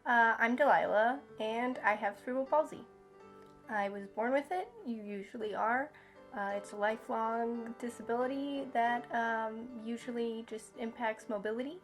I'm Delilah, and I have cerebral palsy. I was born with it. You usually are. It's a lifelong disability that usually just impacts mobility.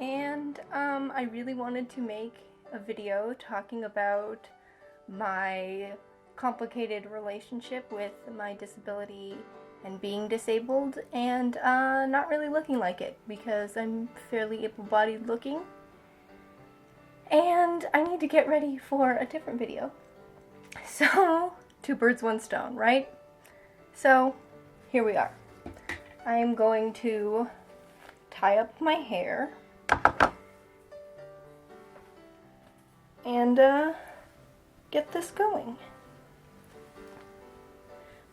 And I really wanted to make a video talking about my complicated relationship with my disability and being disabled, and not really looking like it because I'm fairly able-bodied looking. And I need to get ready for a different video. So, two birds, one stone, right? So, here we are. I am going to tie up my hair and get this going.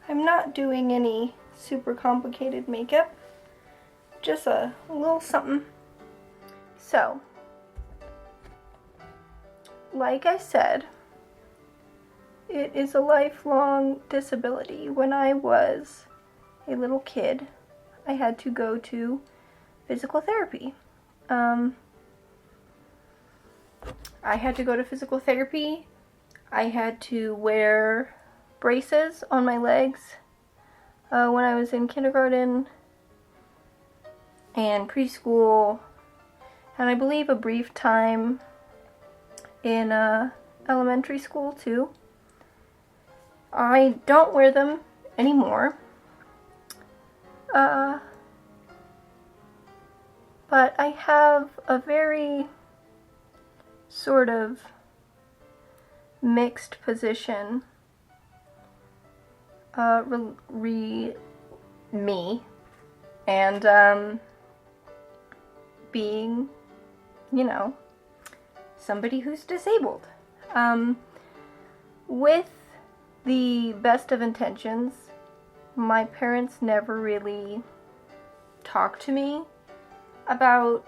I'm not doing any super complicated makeup, just a little something. So, like I said, it is a lifelong disability. When I was a little kid, I had to go to physical therapy. I had to go to physical therapy. I had to wear braces on my legs when I was in kindergarten and preschool, and I believe a brief time in elementary school too. I don't wear them anymore, but I have a very sort of mixed position me and being, somebody who's disabled. With the best of intentions, my parents never really talked to me about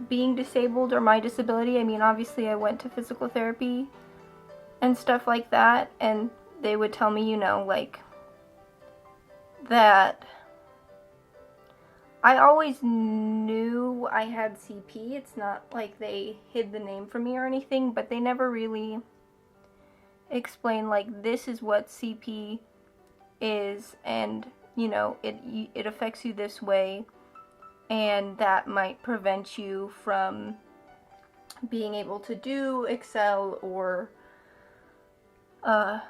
being disabled or my disability. I mean, obviously I went to physical therapy and stuff like that, and they would tell me, that I always knew I had CP. It's not like they hid the name from me or anything, but they never really explained, this is what CP is, and, it affects you this way, and that might prevent you from being able to do Excel or, I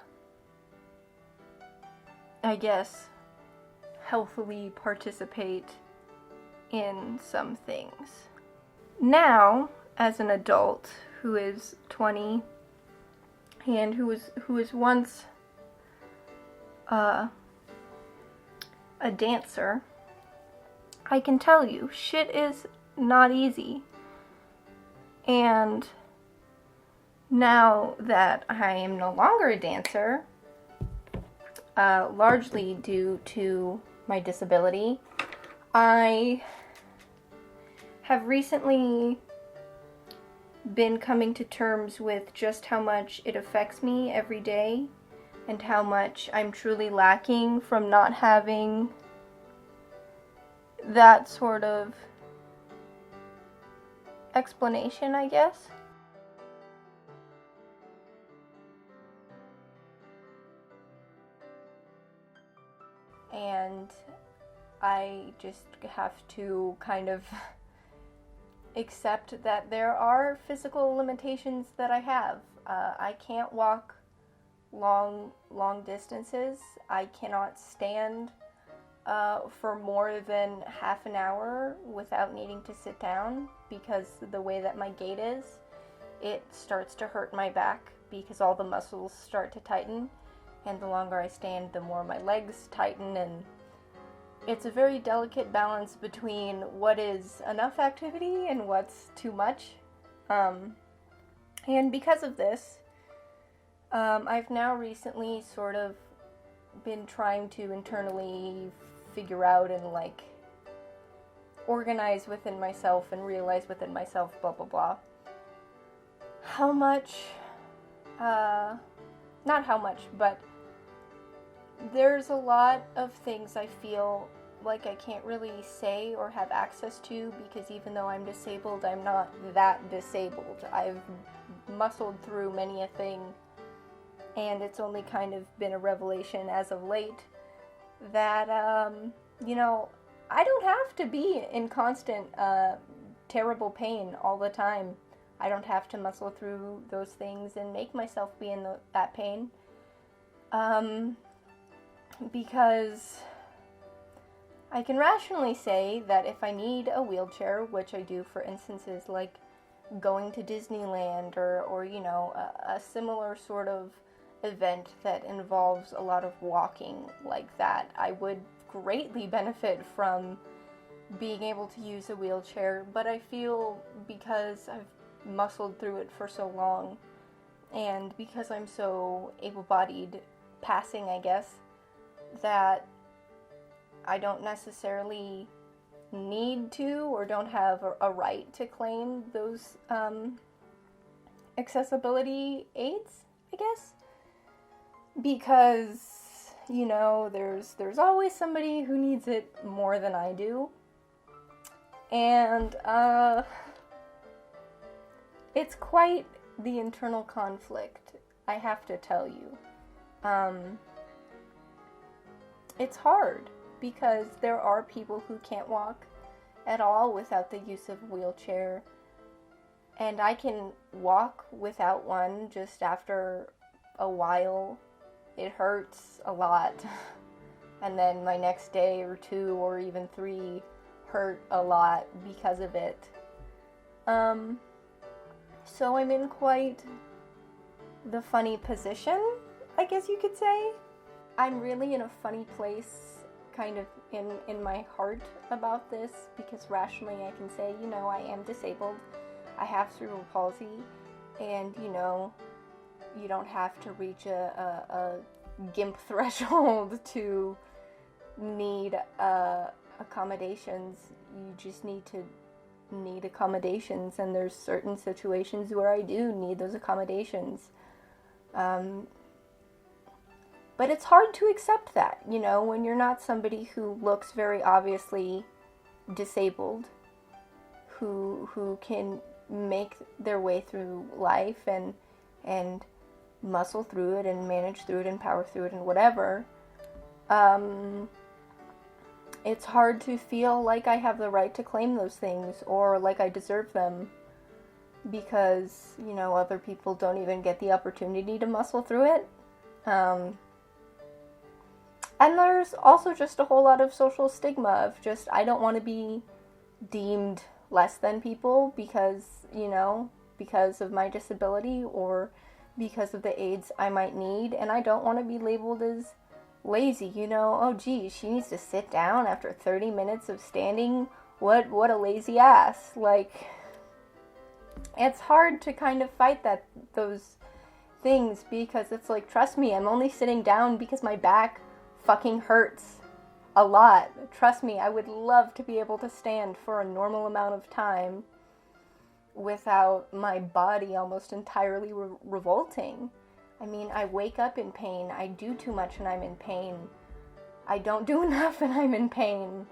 guess, healthily participate in some things. Now, as an adult who is 20 and who was once a dancer, I can tell you, shit is not easy. And now that I am no longer a dancer, largely due to my disability, I have recently been coming to terms with just how much it affects me every day and how much I'm truly lacking from not having that sort of explanation, I guess. And I just have to kind of accept that there are physical limitations that I have. I can't walk long distances. I cannot stand for more than half an hour without needing to sit down, because the way that my gait is, it starts to hurt my back because all the muscles start to tighten, and the longer I stand, the more my legs tighten, and it's a very delicate balance between what is enough activity and what's too much. And because of this, I've now recently sort of been trying to internally figure out and organize within myself and realize within myself, blah blah blah, how much, not how much, but there's a lot of things I feel like I can't really say or have access to, because even though I'm disabled, I'm not that disabled. I've muscled through many a thing, and it's only kind of been a revelation as of late that, I don't have to be in constant, terrible pain all the time. I don't have to muscle through those things and make myself be in that pain. Because I can rationally say that if I need a wheelchair, which I do for instances like going to Disneyland or a similar sort of event that involves a lot of walking like that, I would greatly benefit from being able to use a wheelchair. But I feel, because I've muscled through it for so long, and because I'm so able-bodied passing, I guess, that I don't necessarily need to or don't have a right to claim those accessibility aids, I guess. Because, there's always somebody who needs it more than I do. And it's quite the internal conflict, I have to tell you. It's hard, because there are people who can't walk at all without the use of a wheelchair. And I can walk without one just after a while. It hurts a lot. And then my next day or 2 or even 3 hurt a lot because of it. So I'm in quite the funny position, I guess you could say. I'm really in a funny place, kind of in my heart about this, because rationally I can say, I am disabled, I have cerebral palsy, and, you don't have to reach a GIMP threshold to need accommodations. You just need accommodations, and there's certain situations where I do need those accommodations. But it's hard to accept that, when you're not somebody who looks very obviously disabled, who can make their way through life and muscle through it and manage through it and power through it and whatever. It's hard to feel like I have the right to claim those things or like I deserve them, because, other people don't even get the opportunity to muscle through it. And there's also just a whole lot of social stigma of just, I don't want to be deemed less than people because, because of my disability or because of the aids I might need, and I don't want to be labeled as lazy, oh geez, she needs to sit down after 30 minutes of standing, what a lazy ass. Like, it's hard to kind of fight those things, because it's like, trust me, I'm only sitting down because my back fucking hurts a lot. Trust me, I would love to be able to stand for a normal amount of time without my body almost entirely revolting. I mean, I wake up in pain, I do too much and I'm in pain, I don't do enough and I'm in pain.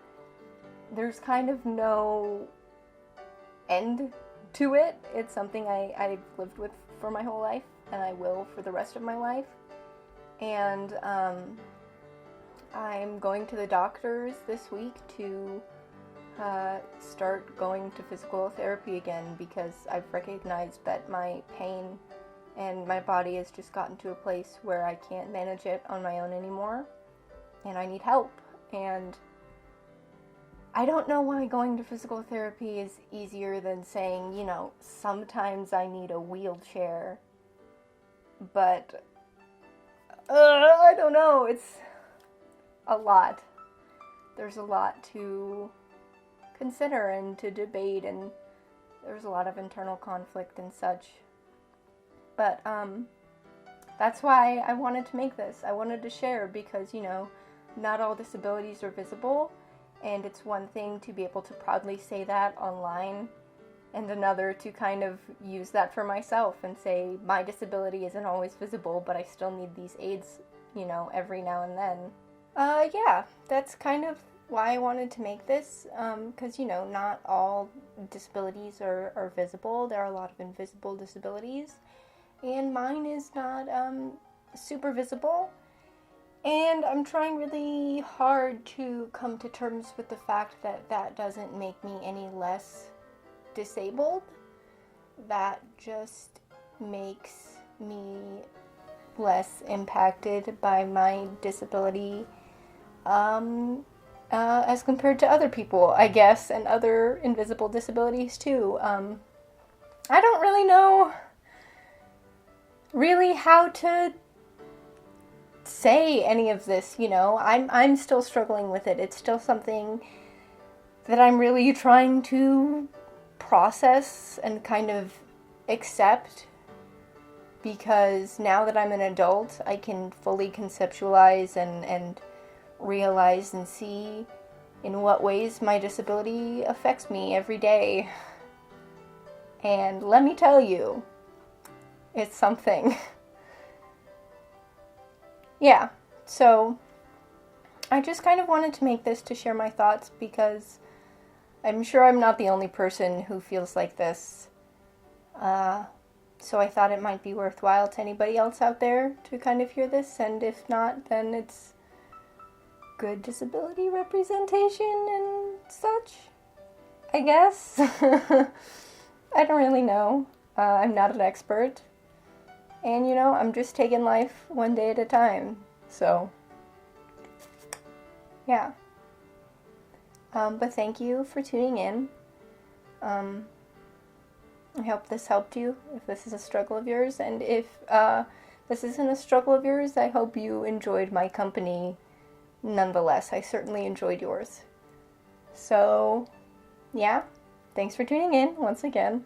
There's kind of no end to it. It's something I've lived with for my whole life, and I will for the rest of my life. And I'm going to the doctors this week to start going to physical therapy again, because I've recognized that my pain and my body has just gotten to a place where I can't manage it on my own anymore, and I need help. And I don't know why going to physical therapy is easier than saying, sometimes I need a wheelchair, but I don't know, it's a lot. There's a lot to consider and to debate, and there's a lot of internal conflict and such. But that's why I wanted to make this. I wanted to share, because, not all disabilities are visible, and it's one thing to be able to proudly say that online, and another to kind of use that for myself and say, my disability isn't always visible, but I still need these aids, every now and then. Yeah, that's kind of why I wanted to make this, because, you know, not all disabilities are visible. There are a lot of invisible disabilities, and mine is not super visible. And I'm trying really hard to come to terms with the fact that that doesn't make me any less disabled. That just makes me less impacted by my disability as compared to other people, I guess, and other invisible disabilities too. I don't really know how to say any of this, you know. I'm still struggling with it. It's still something that I'm really trying to process and kind of accept, because now that I'm an adult, I can fully conceptualize and realize and see in what ways my disability affects me every day. And let me tell you, it's something. Yeah, so I just kind of wanted to make this to share my thoughts, because I'm sure I'm not the only person who feels like this. So I thought it might be worthwhile to anybody else out there to kind of hear this, and if not, then it's good disability representation and such, I guess. I don't really know. I'm not an expert. And, you know, I'm just taking life one day at a time. So, yeah. But thank you for tuning in. I hope this helped you, if this is a struggle of yours. And if this isn't a struggle of yours, I hope you enjoyed my company nonetheless. I certainly enjoyed yours. So, yeah. Thanks for tuning in once again.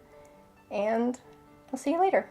And I'll see you later.